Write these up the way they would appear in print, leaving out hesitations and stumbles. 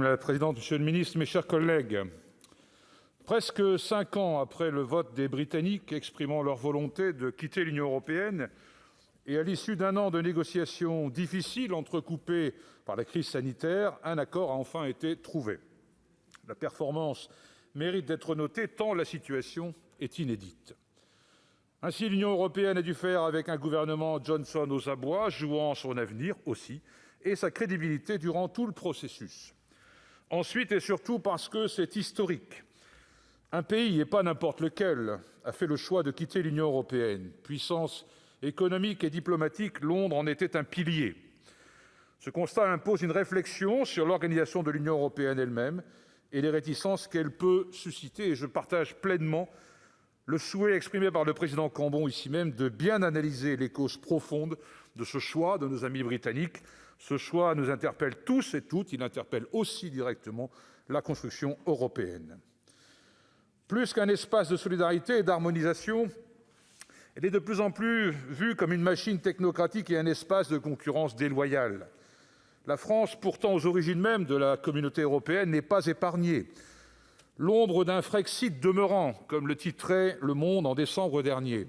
Madame la présidente, monsieur le ministre, mes chers collègues, presque 5 ans après le vote des Britanniques exprimant leur volonté de quitter l'Union européenne et à l'issue d'un an de négociations difficiles entrecoupées par la crise sanitaire, un accord a enfin été trouvé. La performance mérite d'être notée tant la situation est inédite. Ainsi, l'Union européenne a dû faire avec un gouvernement Johnson aux abois, jouant son avenir aussi et sa crédibilité durant tout le processus. Ensuite et surtout parce que c'est historique. Un pays, et pas n'importe lequel, a fait le choix de quitter l'Union européenne. Puissance économique et diplomatique, Londres en était un pilier. Ce constat impose une réflexion sur l'organisation de l'Union européenne elle-même et les réticences qu'elle peut susciter. Et je partage pleinement le souhait exprimé par le président Cambon ici même de bien analyser les causes profondes de ce choix de nos amis britanniques. Ce choix nous interpelle tous et toutes. Il interpelle aussi directement la construction européenne. Plus qu'un espace de solidarité et d'harmonisation, elle est de plus en plus vue comme une machine technocratique et un espace de concurrence déloyale. La France, pourtant aux origines même de la communauté européenne, n'est pas épargnée. L'ombre d'un Frexit demeurant, comme le titrait Le Monde en décembre dernier.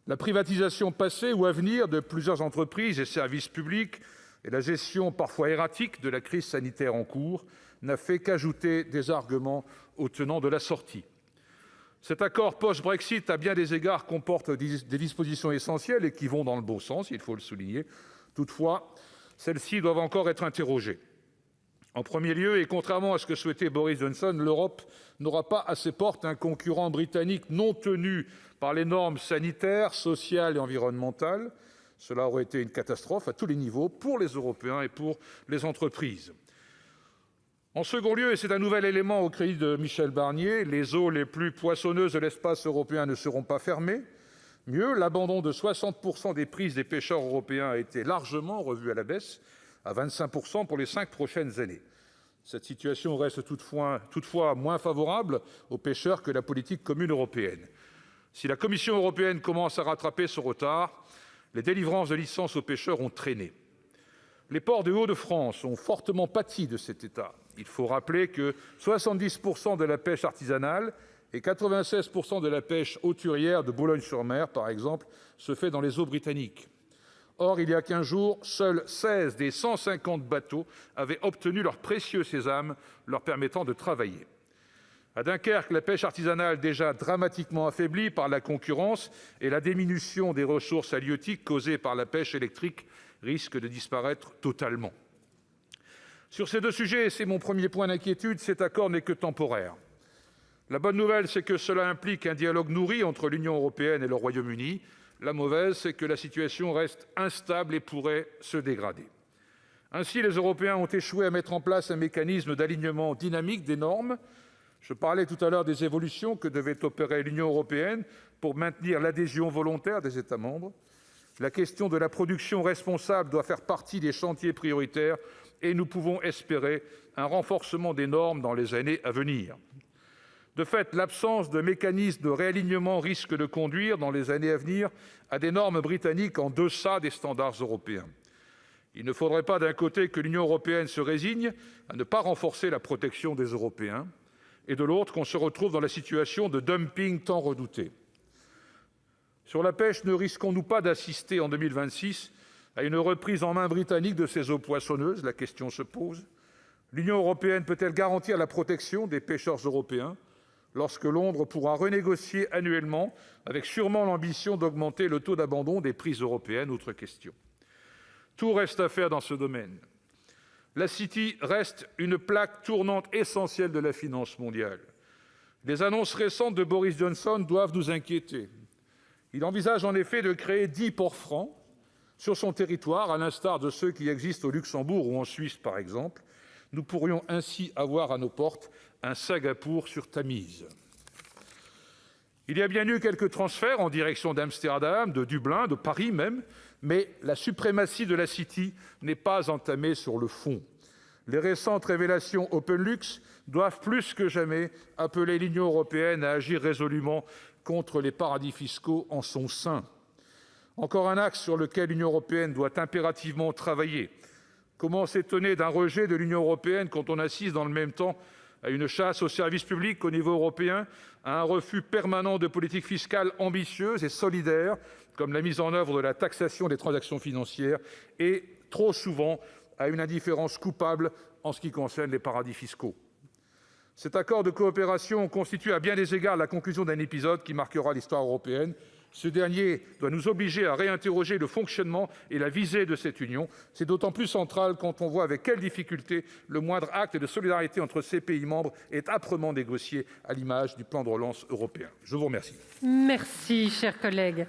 La privatisation passée ou à venir de plusieurs entreprises et services publics et la gestion parfois erratique de la crise sanitaire en cours n'a fait qu'ajouter des arguments aux tenants de la sortie. Cet accord post-Brexit, à bien des égards, comporte des dispositions essentielles et qui vont dans le bon sens, il faut le souligner. Toutefois, celles-ci doivent encore être interrogées. En premier lieu, et contrairement à ce que souhaitait Boris Johnson, l'Europe n'aura pas à ses portes un concurrent britannique non tenu par les normes sanitaires, sociales et environnementales. Cela aurait été une catastrophe à tous les niveaux, pour les Européens et pour les entreprises. En second lieu, et c'est un nouvel élément au crédit de Michel Barnier, les eaux les plus poissonneuses de l'espace européen ne seront pas fermées. Mieux, l'abandon de 60% des prises des pêcheurs européens a été largement revu à la baisse, à 25% pour les 5 prochaines années. Cette situation reste toutefois moins favorable aux pêcheurs que la politique commune européenne. Si la Commission européenne commence à rattraper son retard, les délivrances de licences aux pêcheurs ont traîné. Les ports des Hauts-de-France ont fortement pâti de cet état. Il faut rappeler que 70% de la pêche artisanale et 96% de la pêche hauturière de Boulogne-sur-Mer, par exemple, se fait dans les eaux britanniques. Or, il y a 15 jours, seuls 16 des 150 bateaux avaient obtenu leur précieux sésame, leur permettant de travailler. À Dunkerque, la pêche artisanale, déjà dramatiquement affaiblie par la concurrence et la diminution des ressources halieutiques causée par la pêche électrique, risque de disparaître totalement. Sur ces deux sujets, et c'est mon premier point d'inquiétude, cet accord n'est que temporaire. La bonne nouvelle, c'est que cela implique un dialogue nourri entre l'Union européenne et le Royaume-Uni. La mauvaise, c'est que la situation reste instable et pourrait se dégrader. Ainsi, les Européens ont échoué à mettre en place un mécanisme d'alignement dynamique des normes. Je parlais tout à l'heure des évolutions que devait opérer l'Union européenne pour maintenir l'adhésion volontaire des États membres. La question de la production responsable doit faire partie des chantiers prioritaires et nous pouvons espérer un renforcement des normes dans les années à venir. De fait, l'absence de mécanisme de réalignement risque de conduire, dans les années à venir, à des normes britanniques en deçà des standards européens. Il ne faudrait pas, d'un côté, que l'Union européenne se résigne à ne pas renforcer la protection des Européens, et de l'autre, qu'on se retrouve dans la situation de dumping tant redoutée. Sur la pêche, ne risquons-nous pas d'assister en 2026 à une reprise en main britannique de ces eaux poissonneuses? La question se pose. L'Union européenne peut-elle garantir la protection des pêcheurs européens lorsque Londres pourra renégocier annuellement, avec sûrement l'ambition d'augmenter le taux d'abandon des prises européennes? Autre question. Tout reste à faire dans ce domaine. La City reste une plaque tournante essentielle de la finance mondiale. Les annonces récentes de Boris Johnson doivent nous inquiéter. Il envisage en effet de créer 10 ports francs sur son territoire, à l'instar de ceux qui existent au Luxembourg ou en Suisse, par exemple. Nous pourrions ainsi avoir à nos portes un Singapour sur Tamise. Il y a bien eu quelques transferts en direction d'Amsterdam, de Dublin, de Paris même, mais la suprématie de la City n'est pas entamée sur le fond. Les récentes révélations OpenLux doivent plus que jamais appeler l'Union européenne à agir résolument contre les paradis fiscaux en son sein. Encore un axe sur lequel l'Union européenne doit impérativement travailler. Comment s'étonner d'un rejet de l'Union européenne quand on assiste dans le même temps à une chasse aux services publics au niveau européen, à un refus permanent de politiques fiscales ambitieuses et solidaires, comme la mise en œuvre de la taxation des transactions financières, et, trop souvent, à une indifférence coupable en ce qui concerne les paradis fiscaux. Cet accord de coopération constitue à bien des égards la conclusion d'un épisode qui marquera l'histoire européenne. Ce dernier doit nous obliger à réinterroger le fonctionnement et la visée de cette union. C'est d'autant plus central quand on voit avec quelle difficulté le moindre acte de solidarité entre ces pays membres est âprement négocié, à l'image du plan de relance européen. Je vous remercie. Merci, cher collègue.